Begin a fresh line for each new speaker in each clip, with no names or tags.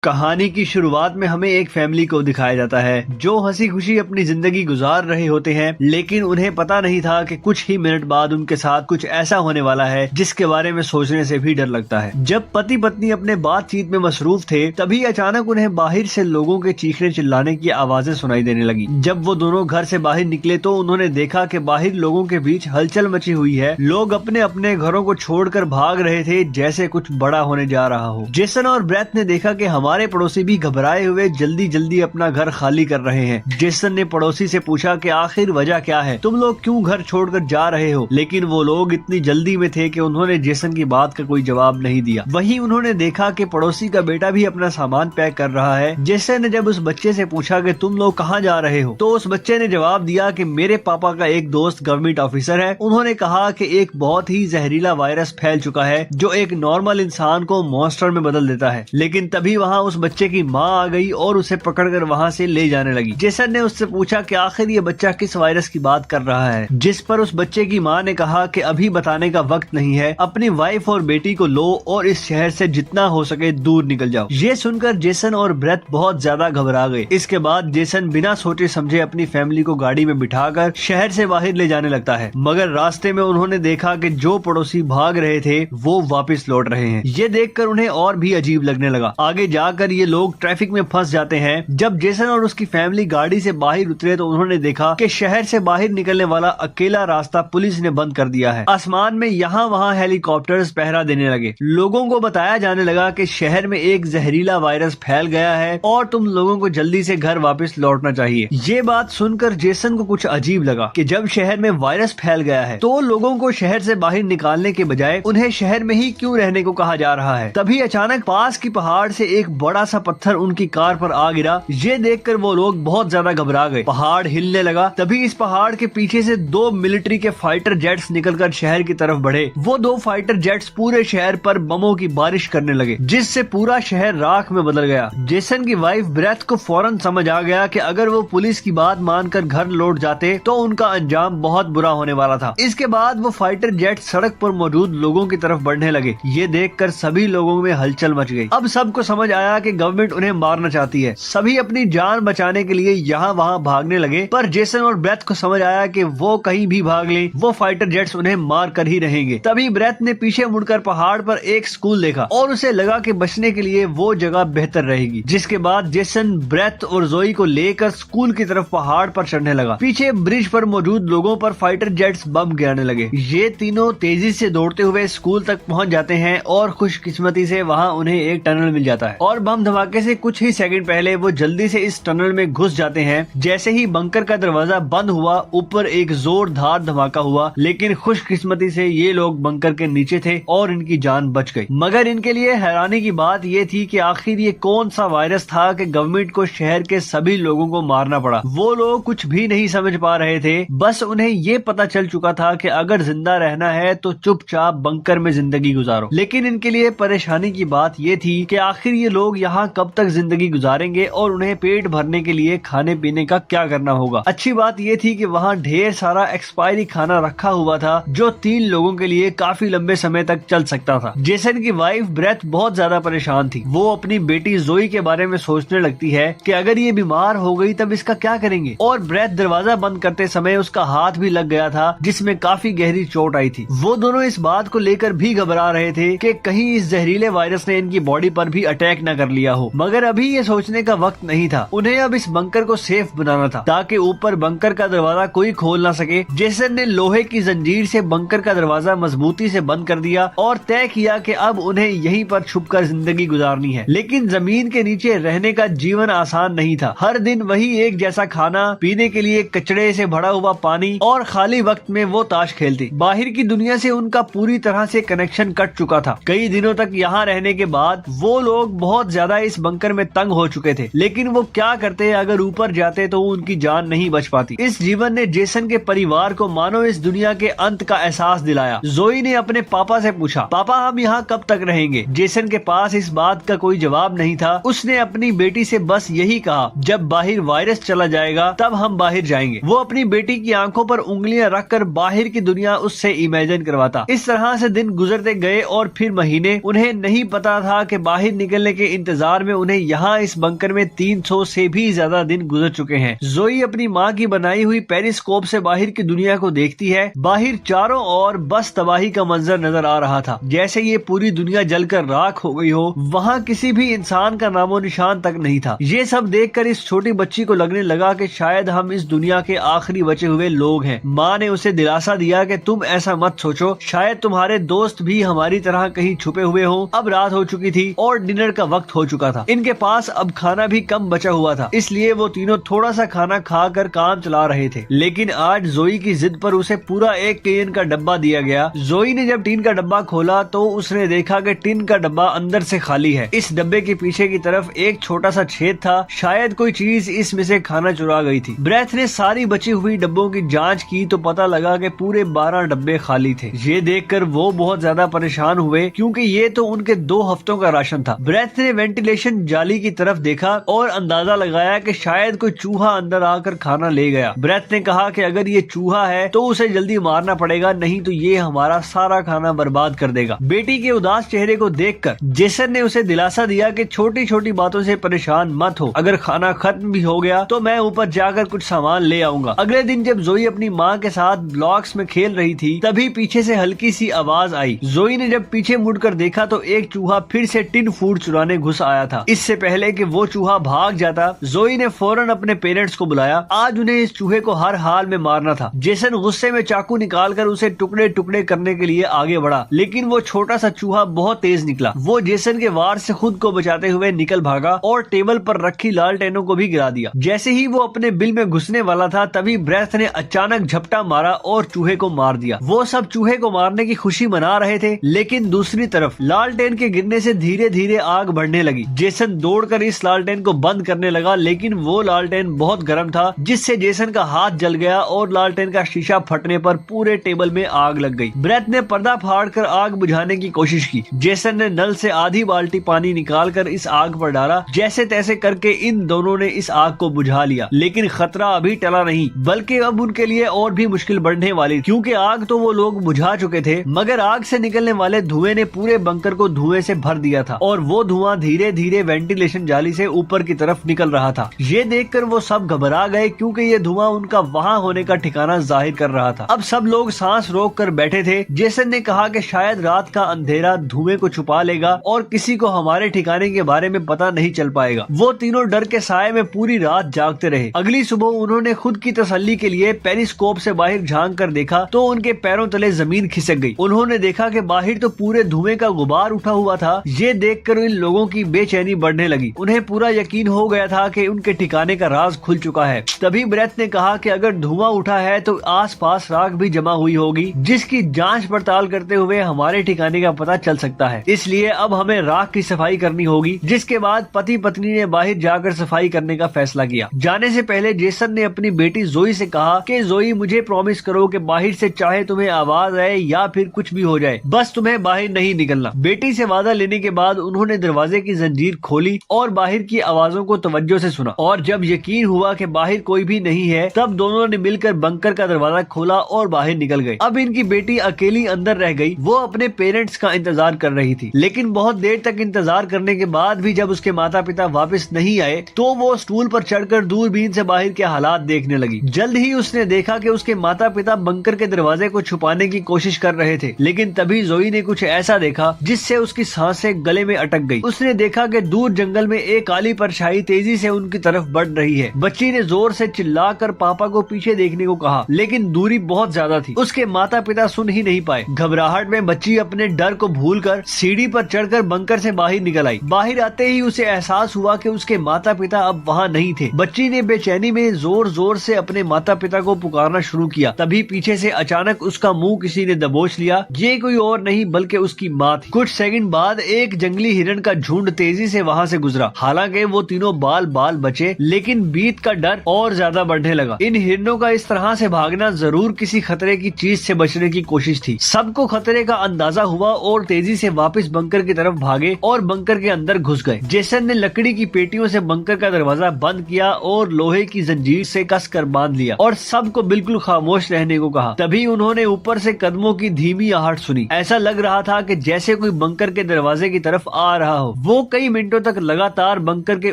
कहानी की शुरुआत में हमें एक फैमिली को दिखाया जाता है जो हंसी खुशी अपनी जिंदगी गुजार रहे होते हैं, लेकिन उन्हें पता नहीं था कि कुछ ही मिनट बाद उनके साथ कुछ ऐसा होने वाला है जिसके बारे में सोचने से भी डर लगता है। जब पति पत्नी अपने बातचीत में मसरूफ थे, तभी अचानक उन्हें बाहर से लोगों के चीखने चिल्लाने की आवाजें सुनाई देने लगी। जब वो दोनों घर से बाहर निकले तो उन्होंने देखा कि बाहर लोगों के बीच हलचल मची हुई है। लोग अपने अपने घरों को छोड़कर भाग रहे थे जैसे कुछ बड़ा होने जा रहा हो। जेसन और ब्रेथ ने देखा कि हमारे पड़ोसी भी घबराए हुए जल्दी जल्दी अपना घर खाली कर रहे हैं। जेसन ने पड़ोसी से पूछा कि आखिर वजह क्या है, तुम लोग क्यों घर छोड़कर जा रहे हो? लेकिन वो लोग इतनी जल्दी में थे कि उन्होंने जेसन की बात का कोई जवाब नहीं दिया। वहीं उन्होंने देखा कि पड़ोसी का बेटा भी अपना सामान पैक कर रहा है। जेसन ने जब उस बच्चे से पूछा कि तुम लोग कहाँ जा रहे हो, तो उस बच्चे ने जवाब दिया कि मेरे पापा का एक दोस्त गवर्नमेंट ऑफिसर है। उन्होंने कहा कि एक बहुत ही जहरीला वायरस फैल चुका है जो एक नॉर्मल इंसान को मॉन्स्टर में बदल देता है। लेकिन तभी वहाँ उस बच्चे की माँ आ गई और उसे पकड़कर वहाँ से ले जाने लगी। जेसन ने उससे पूछा कि आखिर ये बच्चा किस वायरस की बात कर रहा है, जिस पर उस बच्चे की माँ ने कहा कि अभी बताने का वक्त नहीं है, अपनी वाइफ और बेटी को लो और इस शहर से जितना हो सके दूर निकल जाओ। ये सुनकर जेसन और ब्रेथ बहुत ज्यादा घबरा गए। इसके बाद जेसन बिना सोचे समझे अपनी फैमिली को गाड़ी में बिठाकर शहर से बाहर ले जाने लगता है, मगर रास्ते में उन्होंने देखा कि जो पड़ोसी भाग रहे थे वो वापस लौट रहे हैं। ये देखकर उन्हें और भी अजीब लगने लगा। आगे जाकर ये लोग ट्रैफिक में फंस जाते हैं। जब जेसन और उसकी फैमिली गाड़ी से बाहर उतरे तो उन्होंने देखा कि शहर से बाहर निकलने वाला अकेला रास्ता पुलिस ने बंद कर दिया है। आसमान में यहाँ वहाँ हेलीकॉप्टर्स पहरा देने लगे। लोगों को बताया जाने लगा कि शहर में एक जहरीला वायरस फैल गया है और तुम लोगों को जल्दी से घर वापस लौटना चाहिए। ये बात सुनकर जेसन को कुछ अजीब लगा कि जब शहर में वायरस फैल गया है तो लोगों को शहर से बाहर निकालने के बजाय उन्हें शहर में ही क्यों रहने को कहा जा रहा है। तभी अचानक पास की पहाड़ से एक बड़ा सा पत्थर उनकी कार पर आ गिरा। ये देखकर वो लोग बहुत ज्यादा घबरा गए। पहाड़ हिलने लगा। तभी इस पहाड़ के पीछे से दो मिलिट्री के फाइटर जेट्स निकलकर शहर की तरफ बढ़े। वो दो फाइटर जेट्स पूरे शहर पर बमों की बारिश करने लगे, जिससे पूरा शहर राख में बदल गया। जेसन की वाइफ ब्रेथ को फौरन समझ आ गया कि अगर वो पुलिस की बात मानकर घर लौट जाते तो उनका अंजाम बहुत बुरा होने वाला था। इसके बाद वो फाइटर जेट सड़क पर मौजूद लोगों की तरफ बढ़ने लगे। ये देखकर सभी लोगों में हलचल मच गई। अब सबको समझ आया कि गवर्नमेंट उन्हें मारना चाहती है। सभी अपनी जान बचाने के लिए यहाँ वहाँ भागने लगे, पर जेसन और ब्रेथ को समझ आया कि वो कहीं भी भाग ले, वो फाइटर जेट्स उन्हें मार कर ही रहेंगे। तभी ब्रेथ ने पीछे मुड़कर पहाड़ पर एक स्कूल देखा और उसे लगा कि बचने के लिए वो जगह बेहतर रहेगी। जिसके बाद जेसन ब्रेथ और जोई को लेकर स्कूल की तरफ पहाड़ पर चढ़ने लगा। पीछे ब्रिज पर मौजूद लोगों पर फाइटर जेट्स बम गिराने लगे। ये तीनों तेजी से दौड़ते हुए स्कूल तक पहुँच जाते हैं और खुशकिस्मती से वहाँ उन्हें एक टनल मिल जाता है और बम धमाके से कुछ ही सेकंड पहले वो जल्दी से इस टनल में घुस जाते हैं। जैसे ही बंकर का दरवाजा बंद हुआ, ऊपर एक जोरदार धमाका हुआ, लेकिन खुशकिस्मती से ये लोग बंकर के नीचे थे और इनकी जान बच गई। मगर इनके लिए हैरानी की बात ये थी कि आखिर ये कौन सा वायरस था कि गवर्नमेंट को शहर के सभी लोगों को मारना पड़ा। वो लोग कुछ भी नहीं समझ पा रहे थे। बस उन्हें ये पता चल चुका था कि अगर जिंदा रहना है तो चुपचाप बंकर में जिंदगी गुजारो। लेकिन इनके लिए परेशानी की बात ये थी कि आखिर ये लोग यहाँ कब तक जिंदगी गुजारेंगे और उन्हें पेट भरने के लिए खाने पीने का क्या करना होगा। अच्छी बात ये थी कि वहाँ ढेर सारा एक्सपायरी खाना रखा हुआ था जो 3 लोगों के लिए काफी लंबे समय तक चल सकता था। जेसन की वाइफ ब्रेथ बहुत ज्यादा परेशान थी। वो अपनी बेटी जोई के बारे में सोचने लगती है कि अगर ये बीमार हो गई तब इसका क्या करेंगे। और ब्रेथ दरवाजा बंद करते समय उसका हाथ भी लग गया था जिसमें काफी गहरी चोट आई थी। वो दोनों इस बात को लेकर भी घबरा रहे थे कि कहीं इस जहरीले वायरस ने इनकी बॉडी पर भी अटैक न कर लिया हो। मगर अभी ये सोचने का वक्त नहीं था। उन्हें अब इस बंकर को सेफ बनाना था ताकि ऊपर बंकर का दरवाजा कोई खोल ना सके। जेसन ने लोहे की जंजीर से बंकर का दरवाजा मजबूती से बंद कर दिया और तय किया कि अब उन्हें यहीं पर छुपकर जिंदगी गुजारनी है। लेकिन जमीन के नीचे रहने का जीवन आसान नहीं था। हर दिन वही एक जैसा खाना, पीने के लिए कचड़े से भरा हुआ पानी और खाली वक्त में वो ताश खेलती। बाहर की दुनिया से उनका पूरी तरह से कनेक्शन कट चुका था। कई दिनों तक यहाँ रहने के बाद वो लोग बहुत ज्यादा इस बंकर में तंग हो चुके थे। लेकिन वो क्या करते, अगर ऊपर जाते तो उनकी जान नहीं बच पाती। इस जीवन ने जेसन के परिवार को मानो इस दुनिया के अंत का एहसास दिलाया। जोई ने अपने पापा से पूछा, पापा हम यहाँ कब तक रहेंगे? जेसन के पास इस बात का कोई जवाब नहीं था। उसने अपनी बेटी से बस यही कहा, जब बाहर वायरस चला जाएगा तब हम बाहर जाएंगे। वो अपनी बेटी की आंखों पर उंगलियां रखकर बाहर की दुनिया उससे इमेजिन करवाता। इस तरह से दिन गुजरते गए और फिर महीने। उन्हें नहीं पता था कि बाहर निकलने के इंतजार में उन्हें यहाँ इस बंकर में 300 से भी ज्यादा दिन गुजर चुके हैं। जोई अपनी माँ की बनाई हुई पेरिस्कोप से बाहर की दुनिया को देखती है। बाहर चारों ओर बस तबाही का मंजर नजर आ रहा था, जैसे ये पूरी दुनिया जलकर राख हो गई हो। वहाँ किसी भी इंसान का नामो निशान तक नहीं था। ये सब देखकर इस छोटी बच्ची को लगने लगा कि शायद हम इस दुनिया के आखिरी बचे हुए लोग हैं। माँ ने उसे दिलासा दिया कि तुम ऐसा मत सोचो, शायद तुम्हारे दोस्त भी हमारी तरह कहीं छुपे हुए हों। अब रात हो चुकी थी और डिनर का वक्त हो चुका था। इनके पास अब खाना भी कम बचा हुआ था, इसलिए वो तीनों थोड़ा सा खाना खाकर काम चला रहे थे। लेकिन आज जोई की जिद पर उसे पूरा एक टिन का डब्बा दिया गया। जोई ने जब टिन का डब्बा खोला तो उसने देखा कि टिन का डब्बा अंदर से खाली है। इस डब्बे के पीछे की तरफ एक छोटा सा छेद था, शायद कोई चीज इसमें से खाना चुरा गई थी। ब्रेथ ने सारी बची हुई डब्बों की जांच की तो पता लगा कि पूरे 12 डब्बे खाली थे। ये देखकर वो बहुत ज्यादा परेशान हुए, क्योंकि ये तो उनके 2 हफ्तों का राशन था। ब्रेथ ने वेंटिलेशन जाली की तरफ देखा और अंदाजा लगाया कि शायद कोई चूहा अंदर आकर खाना ले गया। ब्रेथ ने कहा कि अगर ये चूहा है तो उसे जल्दी मारना पड़ेगा, नहीं तो ये हमारा सारा खाना बर्बाद कर देगा। बेटी के उदास चेहरे को देखकर जेसन ने उसे दिलासा दिया कि छोटी छोटी बातों से परेशान मत हो, अगर खाना खत्म भी हो गया तो मैं ऊपर जाकर कुछ सामान ले आऊंगा। अगले दिन जब जोई अपनी माँ के साथ ब्लॉक्स में खेल रही थी, तभी पीछे से हल्की सी आवाज आई। जोई ने जब पीछे मुड़कर देखा तो एक चूहा फिर से टिन फूड चुराने घुस आया था। इससे पहले कि वो चूहा भाग जाता, जोई ने फौरन अपने पेरेंट्स को बुलाया। आज उन्हें इस चूहे को हर हाल में मारना था। जेसन गुस्से में चाकू निकालकर उसे टुकड़े टुकड़े करने के लिए आगे बढ़ा, लेकिन वो छोटा सा चूहा बहुत तेज निकला। वो जेसन के वार से खुद को बचाते हुए निकल भागा और टेबल पर रखी लालटेनों को भी गिरा दिया। जैसे ही वो अपने बिल में घुसने वाला था, तभी ब्रेथ ने अचानक झपटा मारा और चूहे को मार दिया। वो सब चूहे को मारने की खुशी मना रहे थे, लेकिन दूसरी तरफ लालटेन के गिरने से धीरे धीरे आग बढ़ने लगी। जेसन दौड़कर इस लालटेन को बंद करने लगा, लेकिन वो लालटेन बहुत गर्म था, जिससे जेसन का हाथ जल गया और लालटेन का शीशा फटने पर पूरे टेबल में आग लग गई। ब्रेथ ने पर्दा फाड़कर आग बुझाने की कोशिश की। जेसन ने नल से आधी बाल्टी पानी निकालकर इस आग पर डाला। जैसे तैसे करके इन दोनों ने इस आग को बुझा लिया, लेकिन खतरा अभी टला नहीं, बल्कि अब उनके लिए और भी मुश्किल बढ़ने वाली, क्योंकि आग तो वो लोग बुझा चुके थे, मगर आग से निकलने वाले धुएं ने पूरे बंकर को धुएं से भर दिया था और वो धुआं धीरे धीरे वेंटिलेशन जाली से ऊपर की तरफ निकल रहा था। ये देखकर वो सब घबरा गए, क्योंकि ये धुआं उनका वहाँ होने का ठिकाना जाहिर कर रहा था। अब सब लोग सांस रोक कर बैठे थे। जेसन ने कहा कि शायद रात का अंधेरा धुएं को छुपा लेगा और किसी को हमारे ठिकाने के बारे में पता नहीं चल पाएगा। वो तीनों डर के साए में पूरी रात जागते रहे। अगली सुबह उन्होंने खुद की तसल्ली के लिए पेरिस्कोप से बाहर झांक कर देखा तो उनके पैरों तले जमीन खिसक गई। उन्होंने देखा कि बाहर तो पूरे धुएं का गुबार उठा हुआ था। ये देखकर इन लोगों की बेचैनी बढ़ने लगी। उन्हें पूरा यकीन हो गया था कि उनके ठिकाने का राज खुल चुका है। तभी ब्रेथ ने कहा कि अगर धुआं उठा है तो आसपास राख भी जमा हुई होगी, जिसकी जांच पड़ताल करते हुए हमारे ठिकाने का पता चल सकता है। इसलिए अब हमें राख की सफाई करनी होगी। जिसके बाद पति पत्नी ने बाहर जाकर सफाई करने का फैसला किया। जाने से पहले जेसन ने अपनी बेटी जोई से कहा कि जोई, मुझे प्रॉमिस करो कि बाहर से चाहे तुम्हें आवाज आए या फिर कुछ भी हो जाए, बस तुम्हें बाहर नहीं निकलना। बेटी से वादा लेने के बाद उन्होंने दरवाजे की जंजीर खोली और बाहर की आवाजों को तवज्जो से सुना, और जब यकीन हुआ कि बाहर कोई भी नहीं है, तब दोनों ने मिलकर बंकर का दरवाजा खोला और बाहर निकल गए। अब इनकी बेटी अकेली अंदर रह गई। वो अपने पेरेंट्स का इंतजार कर रही थी, लेकिन बहुत देर तक इंतजार करने के बाद भी जब उसके माता पिता वापस नहीं आए तो वो स्टूल पर चढ़कर दूरबीन से बाहर के हालात देखने लगी। जल्द ही उसने देखा कि उसके माता पिता बंकर के दरवाजे को छुपाने की कोशिश कर रहे थे, लेकिन तभी जोई ने कुछ ऐसा देखा जिससे उसकी सांसें गले में अटक गई। उसने देखा कि दूर जंगल में एक काली परछाई तेजी से उनकी तरफ बढ़ रही है। बच्ची ने जोर से चिल्लाकर पापा को पीछे देखने को कहा, लेकिन दूरी बहुत ज्यादा थी। उसके माता पिता सुन ही नहीं पाए। घबराहट में बच्ची अपने डर को भूलकर सीढ़ी पर चढ़कर बंकर से बाहर निकल आई। बाहर आते ही उसे एहसास हुआ कि उसके माता पिता अब वहाँ नहीं थे। बच्ची ने बेचैनी में जोर जोर से अपने माता पिता को पुकारना शुरू किया। तभी पीछे से अचानक उसका मुंह किसी ने दबोच लिया। ये कोई और नहीं बल्कि उसकी माँ थी। कुछ सेकंड बाद एक जंगली हिरण का झुंड तेजी से वहाँ से गुजरा। हालांकि वो तीनों बाल बाल बचे, लेकिन बीत का डर और ज्यादा बढ़ने लगा। इन हिरणों का इस तरह से भागना जरूर किसी खतरे की चीज से बचने की कोशिश थी। सबको खतरे का अंदाजा हुआ और तेजी से वापस बंकर की तरफ भागे और बंकर के अंदर घुस गए। जेसन ने लकड़ी की पेटियों से बंकर का दरवाजा बंद किया और लोहे की जंजीर से कसकर बांध लिया और सबको बिल्कुल खामोश रहने को कहा। तभी उन्होंने ऊपर से कदमों की धीमी आहट सुनी। ऐसा लग रहा था कि जैसे कोई बंकर के दरवाजे की तरफ आ रहा हो। वो कई मिनटों तक लगातार बंकर के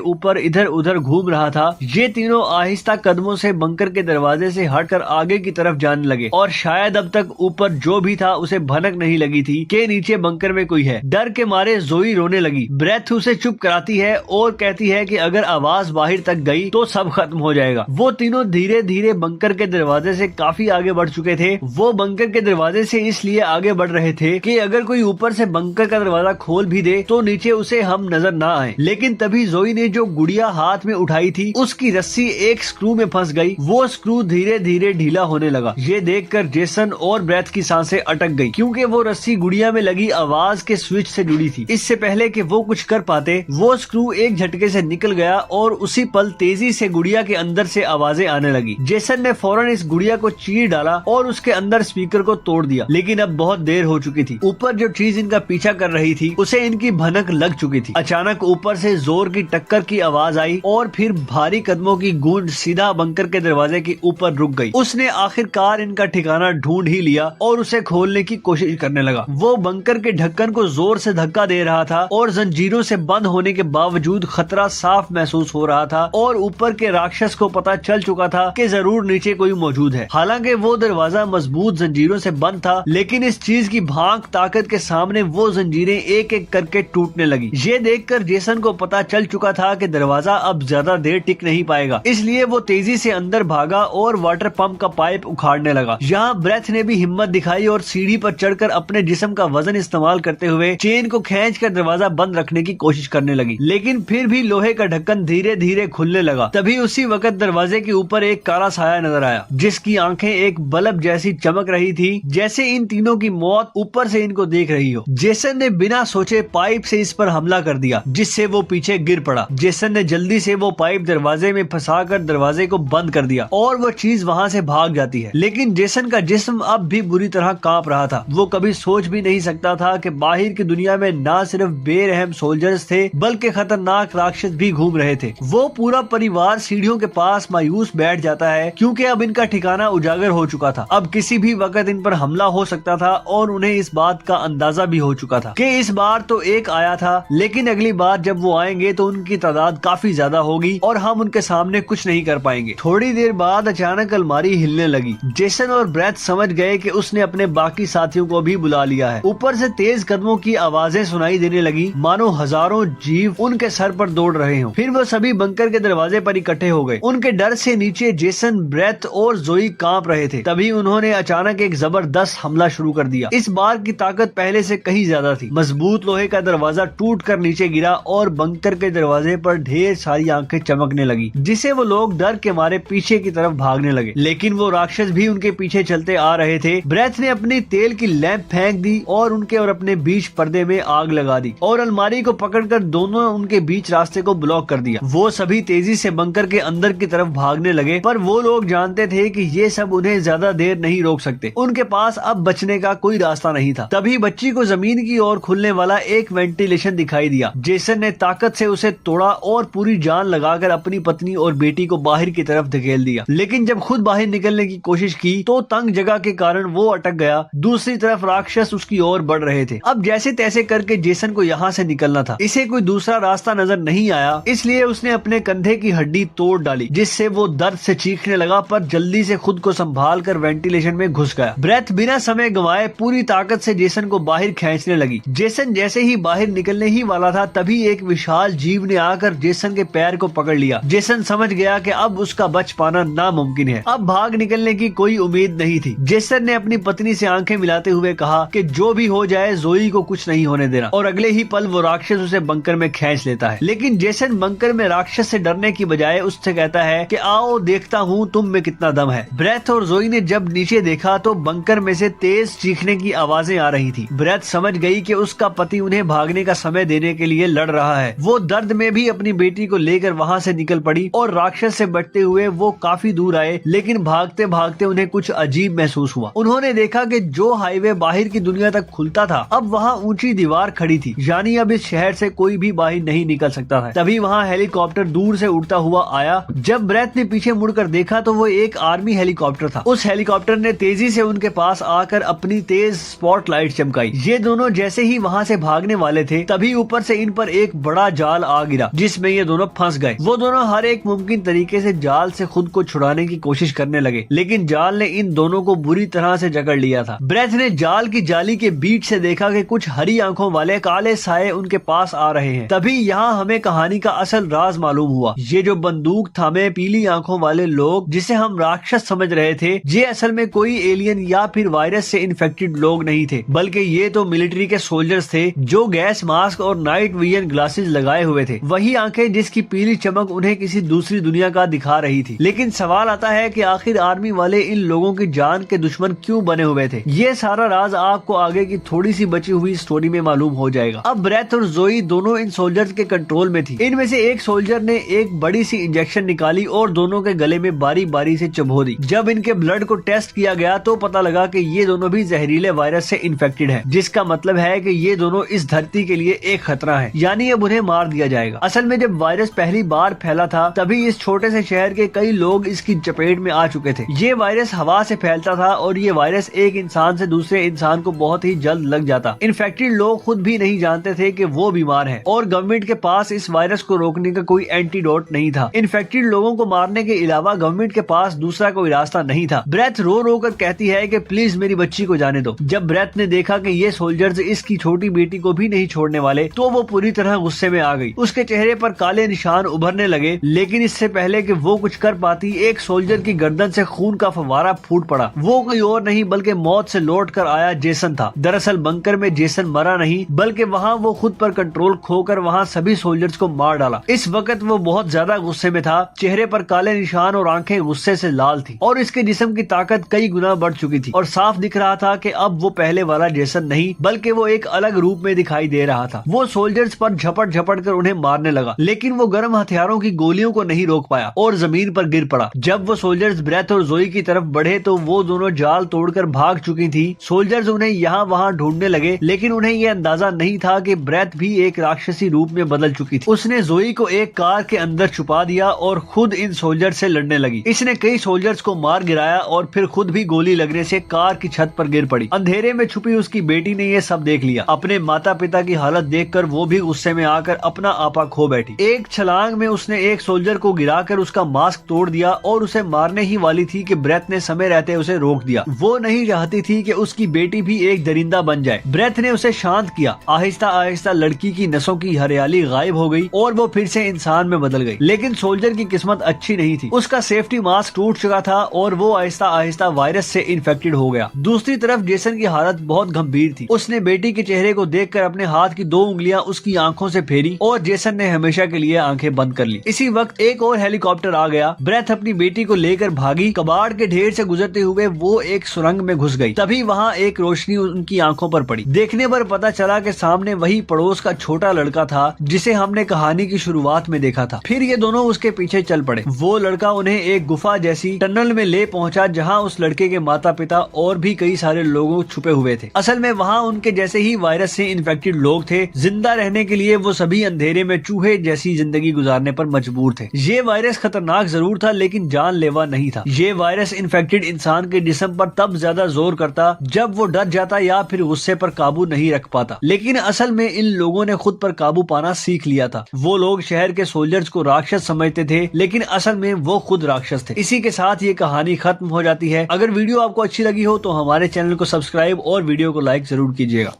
ऊपर इधर उधर घूम रहा था। ये तीनों आहिस्ता कदमों से बंकर के दरवाजे से हटकर आगे की तरफ जाने लगे और शायद अब तक ऊपर जो भी था उसे भनक नहीं लगी थी कि नीचे बंकर में कोई है। डर के मारे जोई रोने लगी। ब्रेथ उसे चुप कराती है और कहती है कि अगर आवाज बाहर तक गई तो सब खत्म हो जाएगा। वो तीनों धीरे धीरे बंकर के दरवाजे से काफी आगे बढ़ चुके थे। वो बंकर के दरवाजे से इसलिए आगे बढ़ रहे थे कि अगर कोई ऊपर से बंकर का दरवाजा खोल भी दे तो नीचे उसे हम नजर ना आए। लेकिन तभी जोई ने जो गुड़िया हाथ में उठाई थी उसकी रस्सी एक स्क्रू में फंस गई। वो स्क्रू धीरे धीरे ढीला होने लगा। ये देखकर जेसन और ब्रेथ की सांसें अटक गई क्योंकि वो रस्सी गुड़िया में लगी आवाज के स्विच से जुड़ी थी। इससे पहले कि वो कुछ कर पाते वो स्क्रू एक झटके से निकल गया और उसी पल तेजी से गुड़िया के अंदर से आवाजें आने लगी। जेसन ने फौरन इस गुड़िया को चीर डाला और उसके अंदर स्पीकर को तोड़ दिया। लेकिन अब बहुत देर हो चुकी थी। ऊपर जो चीज इनका पीछा कर रही थी उसे इनकी भनक लग चुकी थी। अचानक ऊपर से जोर की टक्कर की आवाज आई और फिर भारी कदमों की गूंज सीधा बंकर के दरवाजे के ऊपर रुक गई। उसने आखिरकार इनका ठिकाना ढूंढ ही लिया और उसे खोलने की कोशिश करने लगा। वो बंकर के ढक्कन को जोर से धक्का दे रहा था और जंजीरों से बंद होने के बावजूद खतरा साफ महसूस हो रहा था और ऊपर के राक्षस को पता चल चुका था कि जरूर नीचे कोई मौजूद है। हालांकि वो दरवाजा मजबूत जंजीरों से बंद था लेकिन इस चीज की भांक ताकत के सामने वो जंजीरें एक एक करके टूटने लगी। ये देखकर जेसन को पता चल चुका था कि दरवाजा अब ज्यादा देर टिक नहीं पाएगा। इसलिए वो तेजी से अंदर भागा और वाटर पंप का पाइप उखाड़ने लगा। यहाँ ब्रेथ ने भी हिम्मत दिखाई और सीढ़ी पर चढ़कर अपने जिस्म का वजन इस्तेमाल करते हुए चेन को खींचकर दरवाजा बंद रखने की कोशिश करने लगी। लेकिन फिर भी लोहे का ढक्कन धीरे धीरे खुलने लगा। तभी उसी वक्त दरवाजे के ऊपर एक काला साया नजर आया जिसकी आंखें एक बल्ब जैसी चमक रही थी, जैसे इन तीनों की मौत ऊपर से इनको देख रही हो। जेसन ने बिना सोचे पाइप से इस पर हमला कर दिया जिससे वो पीछे गिर पड़ा। जेसन ने जल्दी से वो पाइप दरवाजे में फंसाकर दरवाजे को बंद कर दिया और वो चीज वहाँ से भाग जाती है। लेकिन जेसन का जिस्म अब भी बुरी तरह कांप रहा था। वो कभी सोच भी नहीं सकता था कि बाहर की दुनिया में ना सिर्फ बेरहम सोल्जर्स थे बल्कि खतरनाक राक्षस भी घूम रहे थे। वो पूरा परिवार सीढ़ियों के पास मायूस बैठ जाता है क्योंकि अब इनका ठिकाना उजागर हो चुका था। अब किसी भी वक्त इन पर हमला हो सकता था और उन्हें इस बात का अंदाजा भी हो चुका था कि इस बार तो एक आया था लेकिन अगली बार जब वो आएंगे तो उनकी तादाद काफी ज्यादा होगी और हम उनके सामने कुछ नहीं कर पाएंगे। थोड़ी देर बाद अचानक अलमारी हिलने लगी। जेसन और ब्रेथ समझ गए कि उसने अपने बाकी साथियों को भी बुला लिया है। ऊपर से तेज कदमों की आवाजें सुनाई देने लगी मानो हजारों जीव उनके सर पर दौड़ रहे हों। फिर वो सभी बंकर के दरवाजे पर इकट्ठे हो गए। उनके डर से नीचे जेसन, ब्रेथ और जोई कांप रहे थे। तभी उन्होंने अचानक एक जबरदस्त हमला शुरू कर दिया। इस बार की ताकत पहले से कहीं ज्यादा थी। मजबूत लोहे का दरवाजा टूटकर नीचे गिरा और बंकर के दरवाजे पर ढेर सारी आंखें चमकने लगी जिसे वो लोग डर के मारे पीछे की तरफ भागने लगे। लेकिन वो राक्षस भी उनके पीछे चलते आ रहे थे। ब्रेथ ने अपनी तेल की लैंप फेंक दी और उनके और अपने बीच पर्दे में आग लगा दी और अलमारी को पकड़कर दोनों उनके बीच रास्ते को ब्लॉक कर दिया। वो सभी तेजी से बंकर के अंदर की तरफ भागने लगे पर वो लोग जानते थे कि ये सब उन्हें ज्यादा देर नहीं रोक सकते। उनके पास अब बचने का कोई रास्ता नहीं था। तभी बच्ची को जमीन की ओर खुलने वाला एक वेंटिलेशन दिखाई दिया। जेसन ने ताकत से उसे तोड़ा और पूरी जान लगाकर अपनी पत्नी और बेटी को बाहर की तरफ धकेल दिया। लेकिन जब खुद बाहर निकलने की कोशिश की तो तंग जगह के कारण वो अटक गया। दूसरी तरफ राक्षस उसकी ओर बढ़ रहे थे। अब जैसे तैसे करके जेसन को यहाँ से निकलना था। इसे कोई दूसरा रास्ता नजर नहीं आया इसलिए उसने अपने कंधे की हड्डी तोड़ डाली जिससे वो दर्द से चीखने लगा पर जल्दी से खुद को संभाल कर वेंटिलेशन में घुस गया। ब्रेथ बिना समय गंवाए पूरी ताकत से जेसन को बाहर खींचने लगी। जेसन जैसे ही बाहर निकलने ही वाला था तभी एक विशाल जीव ने आकर जेसन के पैर को पकड़ लिया। जेसन समझ गया कि अब उसका बच पाना नामुमकिन है। अब भाग निकलने की कोई उम्मीद नहीं थी। जेसन ने अपनी पत्नी से आंखें मिलाते हुए कहा कि जो भी हो जाए जोई को कुछ नहीं होने देना और अगले ही पल वो राक्षस उसे बंकर में खींच लेता है। लेकिन जेसन बंकर में राक्षस से डरने की बजाय उससे कहता है कि आओ देखता हूँ तुम में कितना दम है। ब्रेथ और जोई ने जब नीचे देखा तो बंकर में से तेज चीखने की आवाजें आ रही थी। ब्रेथ समझ गई कि उसका पति उन्हें भागने का समय देने के लिए लड़ रहा है। वो दर्द में भी अपनी बेटी को लेकर वहाँ से निकल पड़ी और राक्षस से बचते हुए वो काफी दूर आए। लेकिन भागते भागते उन्हें कुछ अजीब महसूस हुआ। उन्होंने देखा कि जो हाईवे बाहर की दुनिया तक खुलता था अब वहाँ ऊंची दीवार खड़ी थी, यानी अब इस शहर से कोई भी बाहर नहीं निकल सकता था। तभी वहाँ हेलीकॉप्टर दूर से उड़ता हुआ आया। जब ब्रेथ ने पीछे मुड़कर देखा तो वो एक आर्मी हेलीकॉप्टर था। उस हेलीकॉप्टर ने तेजी से उनके पास आकर अपनी तेज स्पॉटलाइट चमकाई। ये दोनों जैसे ही वहाँ से भागने वाले थे तभी ऊपर से इन पर एक बड़ा जाल आ गिरा जिसमें ये दोनों फंस गए। वो दोनों हर एक मुमकिन तरीके से जाल से खुद को छुड़ाने की कोशिश करने लगे, लेकिन जाल ने इन दोनों को बुरी तरह से जकड़ लिया था। ब्रेथ ने जाल की जाली के बीच से देखा कि कुछ हरी आंखों वाले काले साए उनके पास आ रहे हैं। तभी यहाँ हमें कहानी का असल राज मालूम हुआ। ये जो बंदूक थामे पीली आंखों वाले लोग जिसे हम राक्षस समझ रहे थे, ये असल में कोई एलियन या फिर वायरस से इन्फेक्टेड लोग नहीं थे, बल्कि ये तो मिलिट्री के सोल्जर्स थे जो गैस मास्क और नाइट विजन ग्लासेस लगाए हुए थे। वही आंखें जिसकी पीली चमक उन्हें किसी दूसरी दुनिया का दिखा रही थी। लेकिन सवाल आता है कि आखिर आर्मी वाले इन लोगों की जान के दुश्मन क्यों बने हुए थे? ये सारा राज आपको आगे की थोड़ी सी बची हुई स्टोरी में मालूम हो जाएगा। अब ब्रेथ और जोई दोनों इन सोल्जर्स के कंट्रोल में थी। इनमें से एक सोल्जर ने एक बड़ी सी इंजेक्शन निकाली और दोनों के गले में बारी बारी से चबो दी। जब इनके ब्लड को टेस्ट किया गया तो पता लगा कि ये दोनों भी जहरीले वायरस से इन्फेक्टेड हैं, जिसका मतलब है कि ये दोनों इस धरती के लिए एक खतरा है, यानी अब उन्हें मार दिया जाएगा। असल में जब वायरस पहली बार फैला था तभी इस छोटे से शहर के कई लोग इसकी चपेट में आ चुके थे। ये वायरस हवा से फैलता था और ये वायरस एक इंसान से दूसरे इंसान को बहुत ही जल्द लग जाता। इन्फेक्टेड लोग खुद भी नहीं जानते थे कि वो बीमार हैं और गवर्नमेंट के पास इस वायरस को रोकने का कोई एंटीडोट नहीं था। इन्फेक्टेड लोगों को मारने के अलावा गवर्नमेंट के पास दूसरा कोई रास्ता नहीं था। ब्रेथ रो रो कर कहती है कि प्लीज मेरी बच्ची को जाने दो। जब ब्रेथ ने देखा कि ये सोल्जर्स इसकी छोटी बेटी को भी नहीं छोड़ने वाले तो वो पूरी तरह गुस्से में आ गई। उसके चेहरे पर काले निशान उभरने लगे, लेकिन इससे पहले कि वो कुछ कर पाती एक सोल्जर की गर्दन से खून का फव्वारा फूट पड़ा। वो कोई और नहीं बल्कि मौत से लौट कर आया जेसन था। दरअसल बंकर में जेसन मरा नहीं बल्कि वहाँ वो खुद पर कंट्रोल खोकर वहाँ सभी सोल्जर्स को मार डाला। इस वक्त वो बहुत ज्यादा गुस्से में था। चेहरे पर काले निशान और आंखें गुस्से से लाल थी और इसके जिस्म की ताकत कई गुना बढ़ चुकी थी और साफ दिख रहा था कि अब वो पहले वाला जेसन नहीं बल्कि वो एक अलग रूप में दिखाई दे रहा था। वो सोल्जर्स पर झपट झपट कर उन्हें मारने लगा, लेकिन वो गर्म हथियारों की गोलियों को नहीं रोक पाया और जमीन पर गिर पड़ा। जब वो सोल्जर्स ब्रेथ और जोई की तरफ बढ़े तो वो दोनों जाल तोड़कर भाग चुकी थी। सोल्जर्स उन्हें यहाँ वहाँ ढूंढने लगे, लेकिन उन्हें यह अंदाजा नहीं था कि ब्रेथ भी एक राक्षसी रूप में बदल चुकी थी। उसने जोई को एक कार के अंदर छुपा दिया और खुद इन सोल्जर से लड़ने लगी। इसने कई सोल्जर्स को मार गिराया और फिर खुद भी गोली लगने से कार की छत पर गिर पड़ी। अंधेरे में छुपी उसकी बेटी ने यह सब देख लिया। अपने माता पिता की हालत देखकर वो भी गुस्से में आकर अपना आपा खो बैठी। एक छलांग में उसने एक सोल्जर को गिराकर उसका मास्क तोड़ दिया और उसे मारने ही वाली थी कि ब्रेथ ने समय रहते उसे रोक दिया। वो नहीं चाहती थी कि उसकी बेटी भी एक दरिंदा बन जाए। ब्रेथ ने उसे शांत किया। आहिस्ता आहिस्ता लड़की की नसों की हरियाली गायब हो गई और वो फिर से इंसान में बदल गई। लेकिन सोल्जर की किस्मत अच्छी नहीं थी। उसका सेफ्टी मास्क टूट चुका था और वो आहिस्ता आहिस्ता वायरस से इन्फेक्टेड हो गया। दूसरी तरफ जेसन की हालत बहुत गंभीर थी। उसने बेटी के चेहरे को देखकर अपने हाथ की 2 उंगलियां उसकी आंखों से फेरी और जेसन ने हमेशा के लिए आंखें बंद कर ली। इसी वक्त एक और हेलीकॉप्टर आ गया। ब्रेथ अपनी बेटी को लेकर भागी। कबाड़ के ढेर से गुजरते हुए वो एक सुरंग में घुस गई। तभी वहाँ एक रोशनी उनकी आंखों पर पड़ी। देखने पर पता चला कि सामने वही पड़ोस का छोटा लड़का था जिसे हमने कहानी की शुरुआत में देखा था। फिर ये दोनों उसके पीछे चल पड़े। वो लड़का उन्हें एक गुफा जैसी टनल में ले पहुंचा जहां उस लड़के के माता पिता और भी कई सारे लोग छुपे हुए थे। असल में वहां उनके जैसे ही वायरस से इन्फेक्टेड लोग थे। जिंदा रहने के लिए वो सभी अंधेरे में चूहे जैसी जिंदगी गुजारने पर मजबूर थे। ये वायरस खतरनाक जरूर था लेकिन जानलेवा नहीं था। ये वायरस इन्फेक्टेड इंसान के जिस्म पर तब ज्यादा जोर करता जब वो डर जाता या फिर गुस्से पर काबू नहीं रख पाता। लेकिन असल में इन लोगों ने खुद पर काबू पाना सीख लिया था। वो लोग शहर के सोल्जर्स को राक्षस समझते थे लेकिन असल में वो खुद राक्षस थे। इसी के साथ ये कहानी खत्म हो जाती है। अगर वीडियो आपको अच्छी लगी हो तो हमारे चैनल को सब्सक्राइब और वीडियो को लाइक जरूर कीजिएगा।